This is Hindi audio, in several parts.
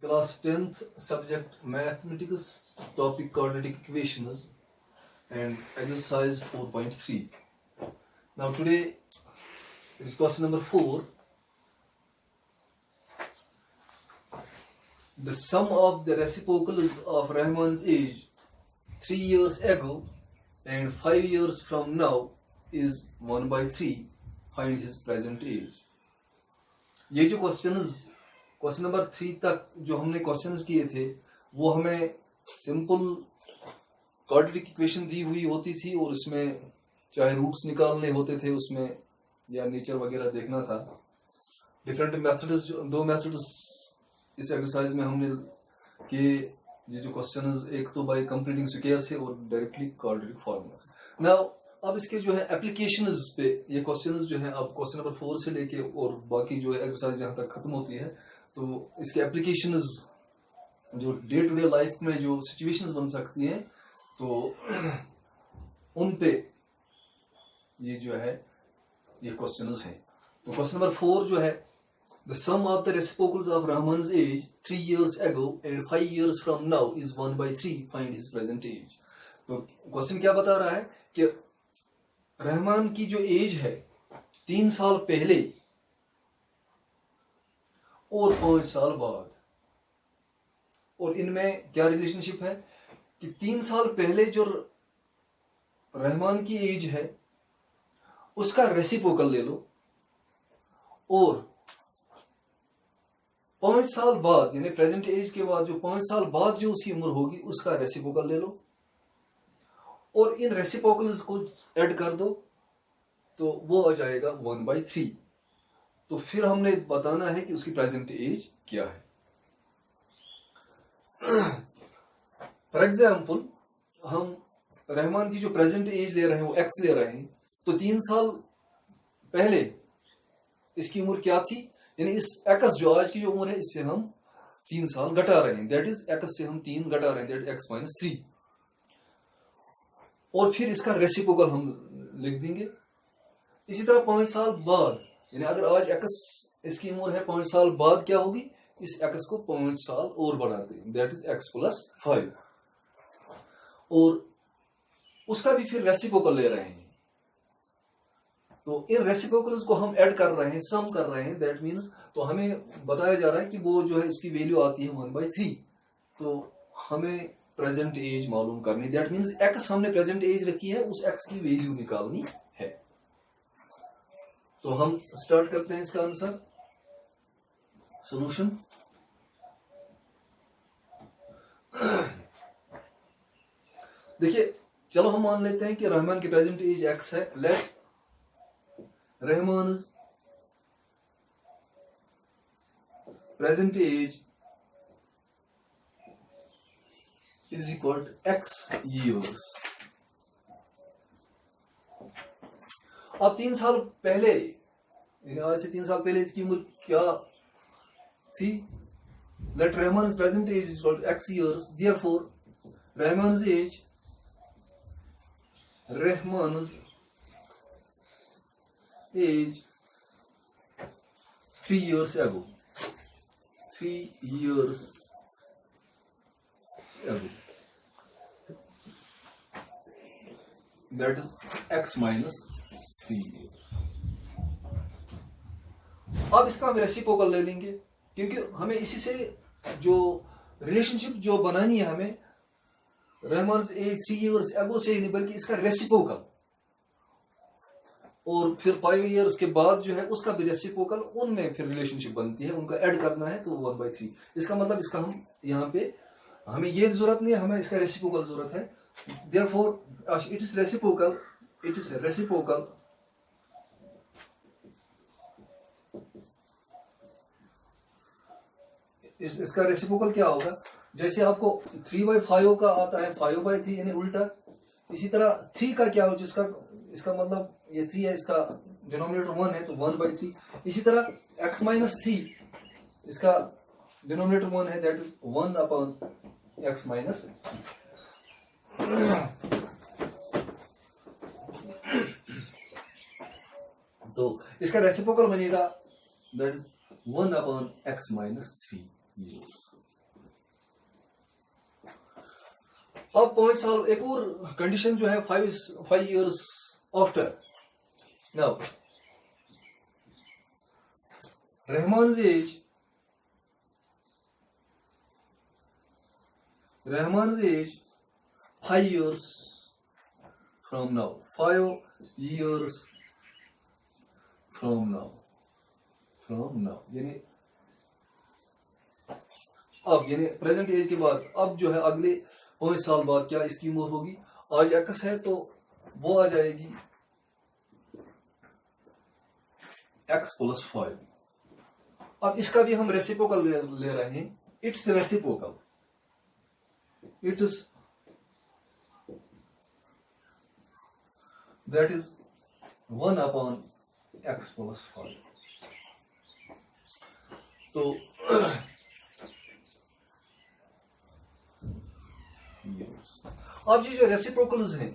Class 10th subject mathematics, topic quadratic equations and exercise 4.3. Now today is question number 4. The sum of the reciprocals of Rahman's age 3 years ago and 5 years from now is 1/3. Find his present age. ये जो क्वेश्चन नंबर 3 तक जो हमने क्वेश्चंस किए थे वो हमें सिंपल क्वाड्रेटिक इक्वेशन दी हुई होती थी और इसमें चाहे रूट्स निकालने होते थे उसमें या नेचर वगैरह देखना था. डिफरेंट मेथड्स, दो मेथड्स इस एक्सरसाइज में हमने कि ये जो क्वेश्चंस एक तो बाय कंप्लीटिंग स्क्वायर से और डायरेक्टली क्वाड्रेटिक फॉर्मूला से. नाउ अब इसके जो है एप्लीकेशंस पे ये क्वेश्चंस जो है अब क्वेश्चन नंबर 4 से लेके और बाकी जो है एक्सरसाइज जहां तक खत्म होती है तो इसके एप्लीकेशंस जो डे टू डे लाइफ में जो सिचुएशंस बन सकती हैं तो उन पे ये जो है ये क्वेश्चंस हैं. तो क्वेश्चन नंबर 4 जो है the sum of the reciprocals of Rahman's age 3 years ago and 5 years from now is 1/3. Find his present age. तो क्वेश्चन क्या बता रहा है कि रहमान की जो एज है 3 साल पहले और 5 साल बाद, और इनमें क्या रिलेशनशिप है कि 3 साल पहले जो रहमान की एज है उसका रेसिप्रोकल ले लो और 5 साल बाद यानी प्रेजेंट एज के बाद जो 5 साल बाद जो उसकी उम्र होगी उसका रेसिप्रोकल ले लो और इन रेसिप्रोकल्स को ऐड कर दो तो वो आ जाएगा 1/3. तो फिर हमने बताना है कि उसकी प्रेजेंट एज क्या है. फॉर एग्जाम्पल हम रहमान की जो प्रेजेंट एज ले रहे हैं वो x ले रहे हैं तो 3 साल पहले इसकी उम्र क्या थी यानी इस x जो आज की जो उम्र है इससे हम 3 साल घटा रहे हैं, दैट इज x से हम 3 घटा रहे हैं, दैट x - 3. और फिर इसका रेसिप्रोकल हम लिख देंगे. इसी तरह 5 साल बाद यानी अगर आज x इसकी उम्र है 5 साल बाद क्या होगी, इस x को 5 साल और बढ़ाते हैं, दैट इज x + 5. और उसका भी फिर रेसिप्रोकल ले रहे हैं तो इन रेसिप्रोकल्स को हम ऐड कर रहे हैं, सम कर रहे हैं, दैट मींस तो हमें बताया जा रहा है कि वो जो है इसकी वैल्यू आती है 1/3. तो हमें प्रेजेंट एज मालूम करनी, दैट मींस x हमने प्रेजेंट एज रखी है उस x की वैल्यू निकालनी है. तो हम स्टार्ट करते हैं इसका आंसर सॉल्यूशन. देखिए चलो हम मान लेते हैं कि रहमान की प्रेजेंट एज x है. Let Rahman's present age is equal to x years. अब 3 साल पहले आज से 3 साल पहले इसकी उम्र क्या थी. Let Rahman's present age is equal to x years. Therefore, Rahman's age 3 years ago. 3 years ago. That is x - 3 years. अब इसका हम रेसिप्रोकल ले लेंगे क्योंकि हमें इसी से जो रिलेशनशिप जो बनानी है हमें रहमान's एज 3 years ago से ही नहीं बल्कि इसका रेसिप्रोकल और फिर 5 years के बाद जो है उसका भी रेसिप्रोकल, उनमें फिर रिलेशनशिप बनती है, उनका ऐड करना है तो 1/3. इसका मतलब इसका हम यहाँ पे हमें ये जरूरत नहीं है, हमें इसका रेसिप्रोकल जरूरत है. देयरफॉर इट इज रेसिप्रोकल इसका रेसिप्रोकल क्या होगा, जैसे आपको 3/5 का आता है 5/3 यानी उल्टा, इसी तरह 3 का क्या हो जिसका इसका मतलब ये 3 है, इसका डिनोमिनेटर 1 है तो 1/3. इसी तरह x - 3 इसका डिनोमिनेटर 1 है, दैट इज 1/x तो इसका रेसिप्रोकल बनेगा दैट इज 1/x - 3 years. अब 5 साल एक और कंडीशन जो है 5 years after. Now Rahman's age 5 years from now. 5 years from now. यानी अब यानी प्रेजेंट एज के बाद अब जो है अगले 5 साल बाद क्या इसकी उम्र होगी. आज x है तो वो आ जाएगी x + 5. अब इसका भी हम रेसिप्रोकल ले रहे हैं. It's reciprocal. It is that is 1 upon x + 5. तो अब ये जो रेसिप्रोकल्स हैं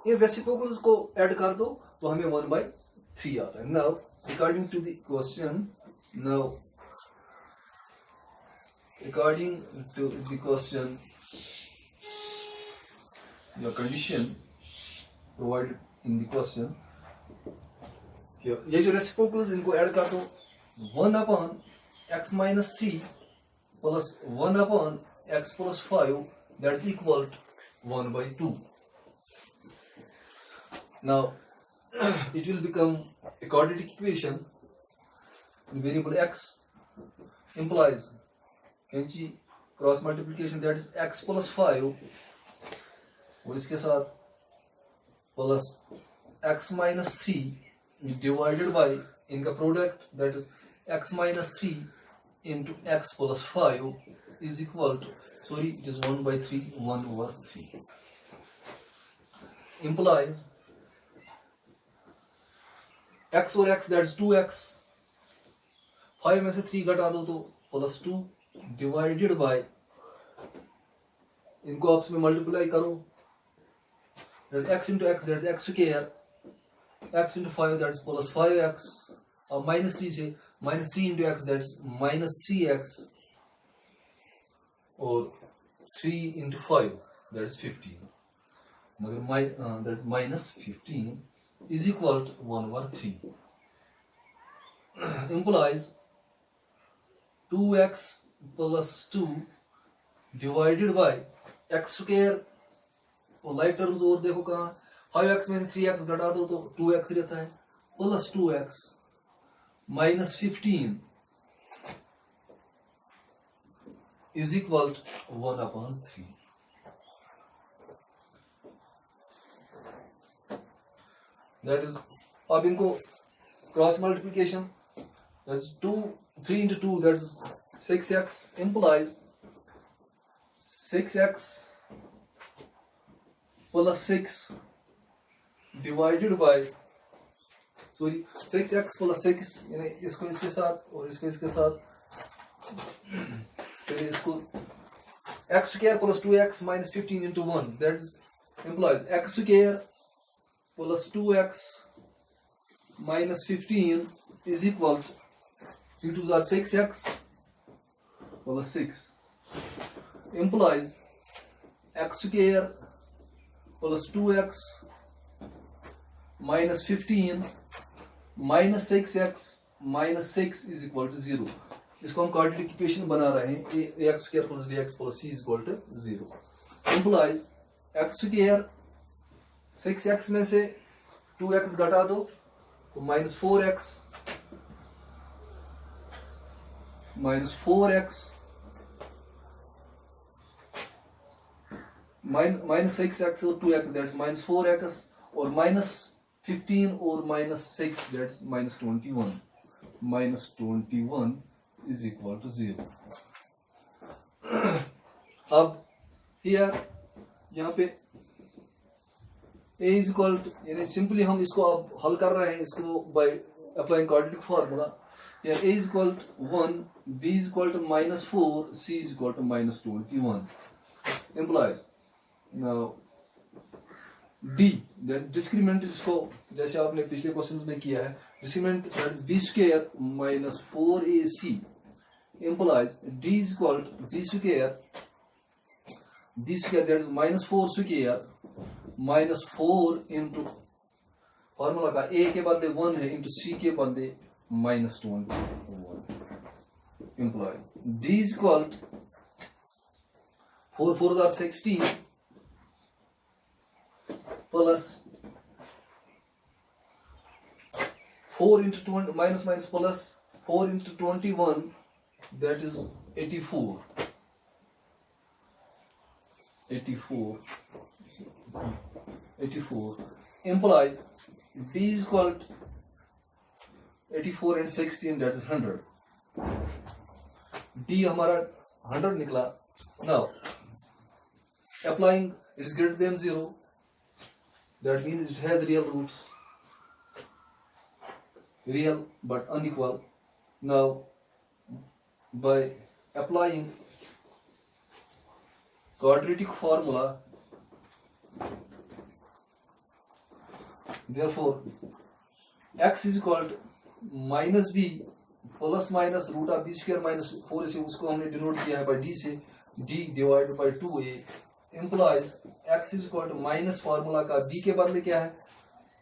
इन रेसिप्रोकल्स को ऐड कर दो तो हमें 1/3 आता है. Now according to the question, the condition provided in the question, ये जो रेसिप्रोकल्स इनको ऐड कर दो. 1 upon x - 3 plus 1 upon x + 5, that's equal to 1/2. Now it will become a quadratic equation. Variable x implies कैंची cross multiplication, that is x + 5 और इसके साथ प्लस x - 3 डिवाइडेड बाय इनका product, that is x - 3 into x + 5 is equal to, sorry, it is 1/3, 1/3 implies x और x, that is 2x. 5 में से 3 घटा दो तो +2 डिवाइडेड बाय, इनको आपस में मल्टीप्लाई करो, that is x into x, that is x square, x into 5, that is plus 5x, और -3 से -3 into x, that is -3x, और 3 into 5, that is 15, मगर that is -15 is equal to 1/3 implies 2x + 2 divided by x square. और लाइक टर्म्स और देखो कहाँ, 5x में से 3x घटा दो तो 2x रहता है, plus 2x -15 is equal to 1/3. That is, अब इनको cross multiplication, that is 3 into 2, that is 6x, implies 6x plus 6 divided by, sorry, 6x plus 6, यानी इसको इसके साथ और इसको इसके साथ, चलिए इसको x square plus 2x minus 15 into 1, that is implies x square plus 2x minus 15 is equal to 3 2s are 6x plus 6 implies x square plus 2x minus 15 minus 6x minus 6 is equal to 0. इसको हम क्वाड्रेटिक इक्वेशन बना रहे हैं, ax square plus bx plus c is equal to 0. implies x square 6x में से 2x घटा दो तो -4x minus 6x और 2x, that's -4x, और -15 और -6, that's -21. -21 is equal to 0. अब here यहाँ पे a is equal to, यानी सिंपली हम इसको अब हल कर रहे हैं इसको by applying quadratic formula. Here a is equal to 1, b is equal to -4, c is equal to -21. implies now d, that discriminant इसको जैसे आपने पिछले क्वेश्चंस में किया है, discriminant that is b square minus 4ac implies d is equal to b square b square, that is minus 4 square, minus 4 into formula का a के बदले 1 है, इंटू c के बदले minus 21 implies d is equal to 4 4s are 16 plus 4 into 20 minus minus plus 4 into 21, that is 84. 84 implies b is equal to 84 and 16, that is 100. d हमारा 100 निकला. Now applying it is greater than 0, that means it has real roots, real but unequal. Now by applying quadratic formula, therefore x is equal to minus b plus minus root of b square minus 4 से उसको हमने डिनोट किया है by d से, d divided by 2a implies x is equal to minus formula का b के बदले क्या है,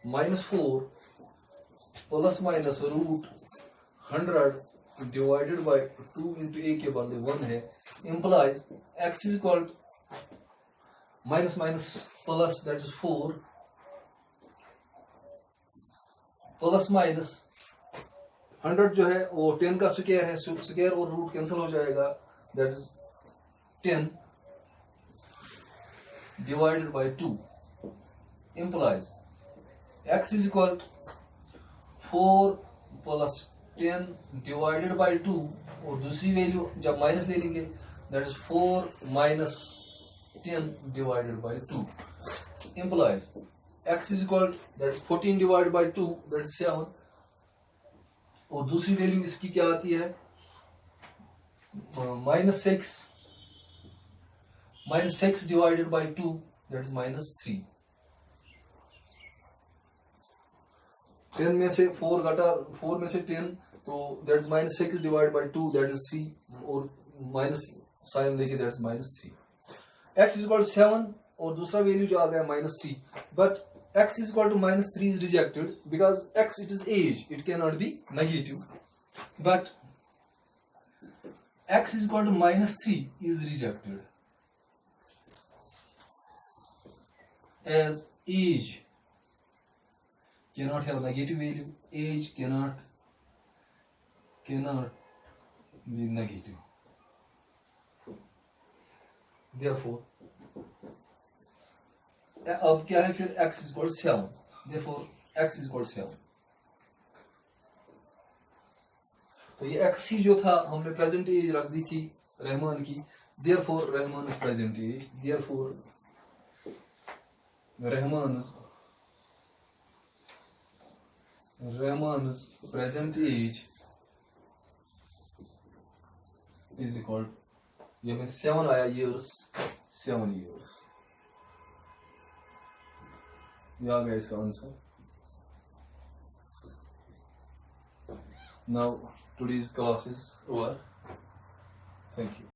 minus 4 plus minus root 100 divided by 2 into a के बदले 1 है, implies x is equal to minus minus plus, that is 4 plus minus 100 जो है वो 10 का स्क्वायर है, स्क्वायर और रूट कैंसिल हो जाएगा, that is 10 divided by 2 implies x is equal to 4 plus 10 divided by 2, और दूसरी वैल्यू जब माइनस ले लेंगे, that is 4 minus 10 divided by 2 implies x is equal to, that is 14 divided by 2, that is 7, और दूसरी वैल्यू इसकी क्या आती है, minus 6 divided by 2, that is minus 3. 10 में से 4 घटा, 4 में से 10, तो that is minus 6 divided by 2, that is 3, और माइनस साइन लेके that is minus 3. x is equal to 7, और दूसरा वैल्यू जो आ गया minus 3, but x is equal to minus 3 is rejected because x, it is age, it cannot be negative, but x is equal to minus 3 is rejected as age cannot have negative value, age cannot be negative, therefore अब क्या है फिर x is equal to 7, therefore x is equal to 7. तो ये x ही जो था हमने प्रेजेंट एज रख दी थी रहमान की, therefore Rahman is present age, therefore रहमान's present age is equal to, ये में 7 आया years, 7 years. ये आ गया इसका answer. Now today's class is over. Thank you.